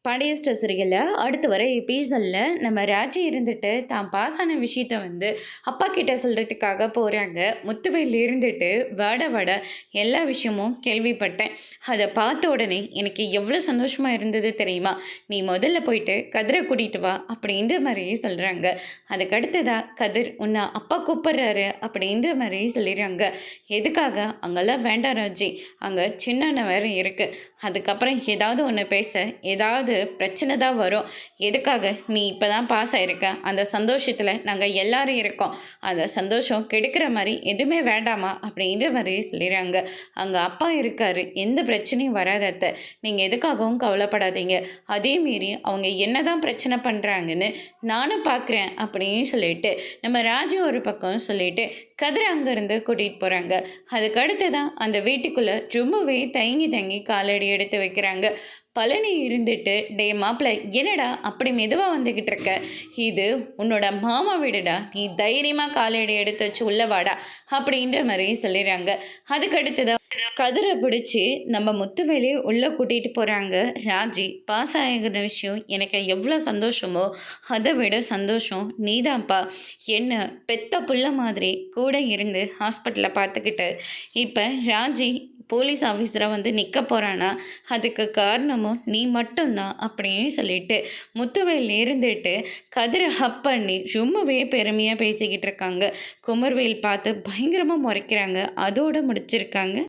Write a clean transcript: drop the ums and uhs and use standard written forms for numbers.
பாண்டியஸ்டர் சீரியலில் அடுத்து வர எபிசோடில் நம்ம ராஜி இருந்துட்டு தான் பாஸ் ஆன விஷயத்த அப்பா கிட்ட சொல்கிறதுக்காக போகிறாங்க. முத்துவேல் இருந்துட்டு வட வட எல்லா விஷயமும் கேள்விப்பட்டேன். அதை பார்த்த உடனே எனக்கு எவ்வளோ சந்தோஷமாக இருந்தது தெரியுமா? நீ முதல்ல போயிட்டு கதிரை கூட்டிகிட்டு வா அப்படின்ற மாதிரி சொல்கிறாங்க. அதுக்கடுத்ததாக கதிர் உன்னை அப்பா கூப்பிட்றாரு அப்படின்ற மாதிரி சொல்லிடுறாங்க. எதுக்காக? அங்கெல்லாம் வேண்டாம் ராஜி, அங்கே சின்ன வேறு இருக்குது. அதுக்கப்புறம் ஏதாவது ஒன்று பேச ஏதாவது பிரச்சனை தான் வரும். எதுக்காக? நீ இப்போ தான் பாஸ் ஆகிருக்க, அந்த சந்தோஷத்தில் நாங்கள் எல்லாரும் இருக்கோம். அந்த சந்தோஷம் கெடுக்கிற மாதிரி எதுவுமே வேண்டாமா அப்படின்ற மாதிரி சொல்லிடுறாங்க. அங்கே அப்பா இருக்காரு, எந்த பிரச்சனையும் வராதத்த, நீங்கள் எதுக்காகவும் கவலைப்படாதீங்க. அதே மீறி அவங்க என்ன தான் பிரச்சனை பண்ணுறாங்கன்னு நானும் பார்க்குறேன் அப்படின்னு சொல்லிட்டு நம்ம ராஜு ஒரு பக்கம் சொல்லிட்டு கதிரை அங்கேருந்து கூட்டிகிட்டு போகிறாங்க. அதுக்கு அடுத்து தான் அந்த வீட்டுக்குள்ளே ரொம்பவே தயங்கி காலடி எடுத்து வைக்கிறாங்க. பழனி இருந்துட்டு, டே மாப்பிள்ள என்னடா அப்படி மெதுவாக வந்துக்கிட்டு இருக்க, இது உன்னோட மாமா வீடுடா, நீ தைரியமாக காலடி எடுத்து வச்சு உள்ளவாடா அப்படின்ற மாதிரி சொல்லிடுறாங்க. அதுக்கடுத்துதான் கதிரை பிடிச்சி நம்ம முத்துவேலி உள்ளே கூட்டிகிட்டு போகிறாங்க. ராஜி பாஸ் ஆகிற விஷயம் எனக்கு எவ்வளோ சந்தோஷமோ அதை விட சந்தோஷம் நீதான்ப்பா. என்ன பெத்த புள்ள மாதிரி கூட இருந்து ஹாஸ்பிட்டலில் பார்த்துக்கிட்டு இப்போ ராஜி போலீஸ் ஆஃபீஸராக நிற்க போகிறானா, அதுக்கு காரணமும் நீ மட்டும்தான் அப்படின்னு சொல்லிட்டு முத்துவேல் இருந்துட்டு கதிரை ஹப் பண்ணி ரொம்பவே பெருமையாக பேசிக்கிட்டு இருக்காங்க. குமர்வேல் பார்த்து பயங்கரமாக முறைக்கிறாங்க. அதோடு முடிச்சிருக்காங்க.